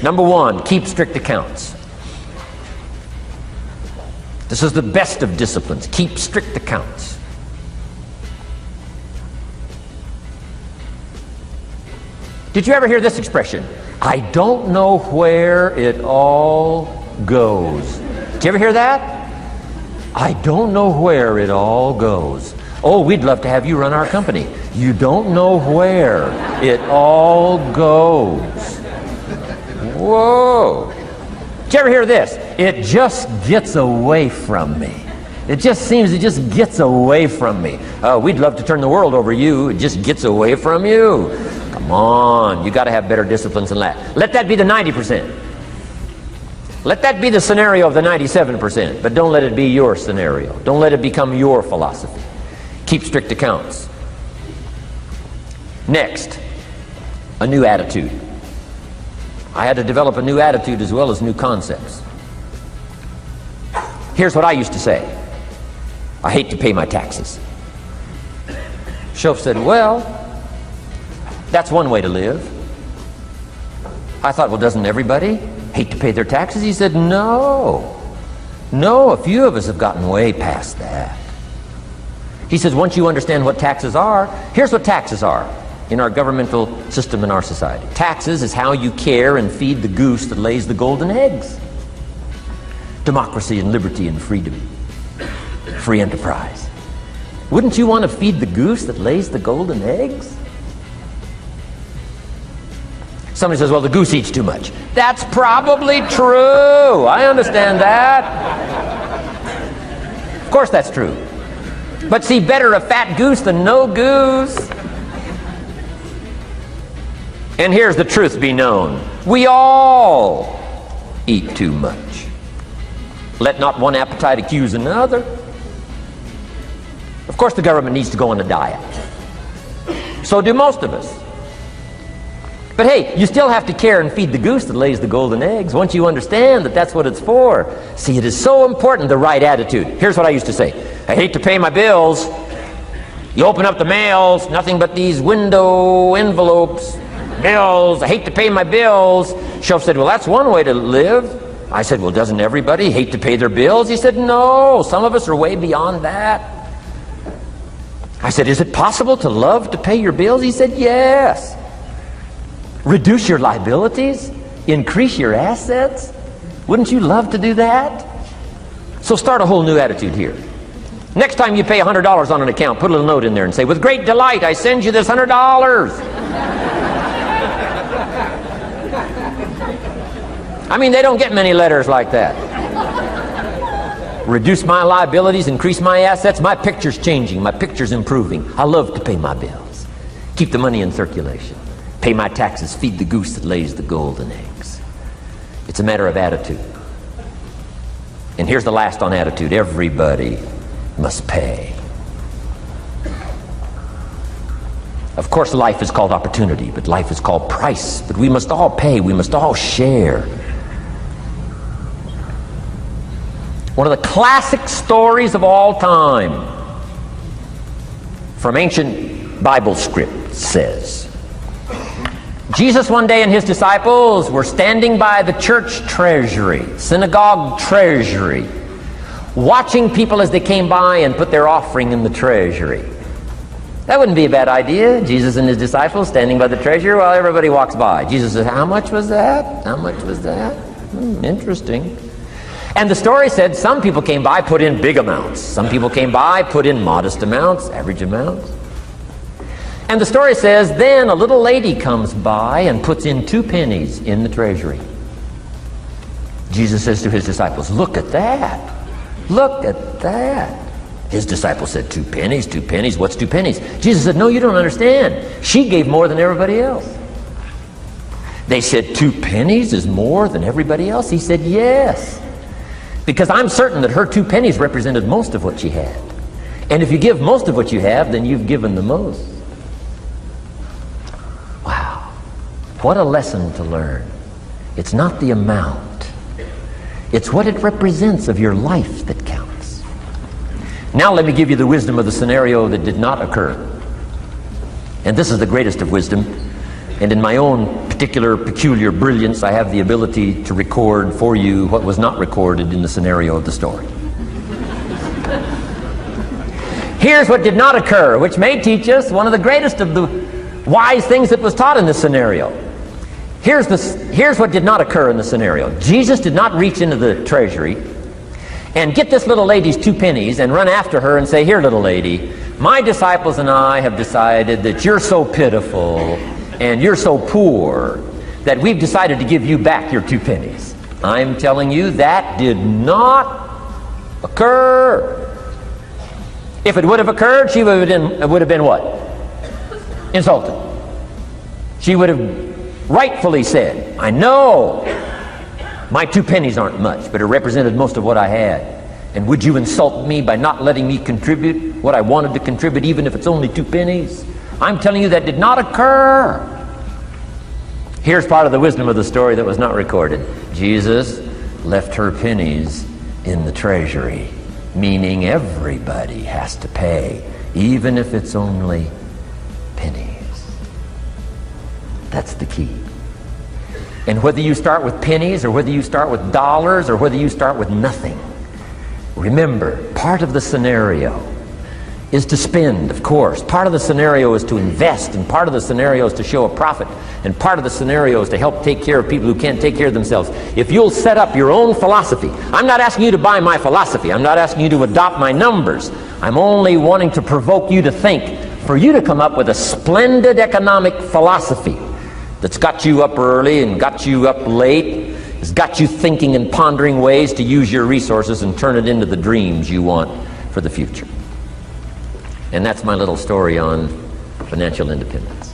Number one, keep strict accounts. This is the best of disciplines. Keep strict accounts. Did you ever hear this expression? I don't know where it all goes. Did you ever hear that? I don't know where it all goes. Oh, we'd love to have you run our company. You don't know where it all goes. Whoa. Did you ever hear this? It just gets away from me. It just gets away from me. Oh, we'd love to turn the world over you. It just gets away from you. Come on, you got to have better disciplines than that. Let that be the 90%. Let that be the scenario of the 97%, but don't let it be your scenario. Don't let it become your philosophy. Keep strict accounts. Next, a new attitude. I had to develop a new attitude as well as new concepts. Here's what I used to say. I hate to pay my taxes. Shoaff said, well, that's one way to live. I thought, well, doesn't everybody hate to pay their taxes? He said, no. No, a few of us have gotten way past that. He says, once you understand what taxes are, here's what taxes are in our governmental system in our society. Taxes is how you care and feed the goose that lays the golden eggs. Democracy and liberty and freedom. Free enterprise. Wouldn't you want to feed the goose that lays the golden eggs? Somebody says, well, the goose eats too much. That's probably true. I understand that. Of course that's true. But see, better a fat goose than no goose. And here's the truth be known. We all eat too much. Let not one appetite accuse another. Of course the government needs to go on a diet. So do most of us. But hey, you still have to care and feed the goose that lays the golden eggs once you understand that that's what it's for. See, it is so important, the right attitude. Here's what I used to say. I hate to pay my bills. You open up the mails, nothing but these window envelopes, bills. I hate to pay my bills. Shoaff said, well, that's one way to live. I said, well, doesn't everybody hate to pay their bills? He said, no, some of us are way beyond that. I said, is it possible to love to pay your bills? He said, yes. Reduce your liabilities? Increase your assets? Wouldn't you love to do that? So start a whole new attitude here. Next time you pay $100 on an account, put a little note in there and say, with great delight, I send you this $100. I mean, they don't get many letters like that. Reduce my liabilities, increase my assets. My picture's changing. My picture's improving. I love to pay my bills. Keep the money in circulation. Pay my taxes. Feed the goose that lays the golden eggs. It's a matter of attitude. And here's the last on attitude. Everybody must pay. Of course, life is called opportunity, but life is called price. But we must all pay. We must all share. One of the classic stories of all time from ancient Bible script says, Jesus one day and his disciples were standing by the church treasury, synagogue treasury, watching people as they came by and put their offering in the treasury. That wouldn't be a bad idea. Jesus and his disciples standing by the treasury while everybody walks by. Jesus says, how much was that? How much was that? Interesting. And the story said some people came by, put in big amounts. Some people came by, put in modest amounts, average amounts. And the story says, then a little lady comes by and puts in 2 pennies in the treasury. Jesus says to his disciples, look at that. Look at that. His disciples said, 2 pennies, 2 pennies, what's 2 pennies? Jesus said, no, you don't understand. She gave more than everybody else. They said, 2 pennies is more than everybody else? He said, yes. Because I'm certain that her 2 pennies represented most of what she had. And if you give most of what you have, then you've given the most. Wow. What a lesson to learn. It's not the amount. It's what it represents of your life that counts. Now let me give you the wisdom of the scenario that did not occur. And this is the greatest of wisdom. And in my own particular particular peculiar brilliance, I have the ability to record for you what was not recorded in the scenario of the story. Here's what did not occur, which may teach us one of the greatest of the wise things that was taught in this scenario. Here's what did not occur in the scenario. Jesus did not reach into the treasury and get this little lady's 2 pennies and run after her and say, "Here, little lady, my disciples and I have decided that you're so pitiful and you're so poor that we've decided to give you back your 2 pennies. I'm telling you, that did not occur. If it would have occurred, she would have been what? Insulted. She would have rightfully said, "I know my 2 pennies aren't much, but it represented most of what I had. And would you insult me by not letting me contribute what I wanted to contribute, even if it's only 2 pennies? I'm telling you, that did not occur." Here's part of the wisdom of the story that was not recorded. Jesus left her pennies in the treasury, meaning everybody has to pay, even if it's only pennies. That's the key. And whether you start with pennies, or whether you start with dollars, or whether you start with nothing, remember, part of the scenario is to spend, of course. Part of the scenario is to invest, and part of the scenario is to show a profit, and part of the scenario is to help take care of people who can't take care of themselves. If you'll set up your own philosophy, I'm not asking you to buy my philosophy. I'm not asking you to adopt my numbers. I'm only wanting to provoke you to think, for you to come up with a splendid economic philosophy that's got you up early and got you up late, has got you thinking and pondering ways to use your resources and turn it into the dreams you want for the future. And that's my little story on financial independence.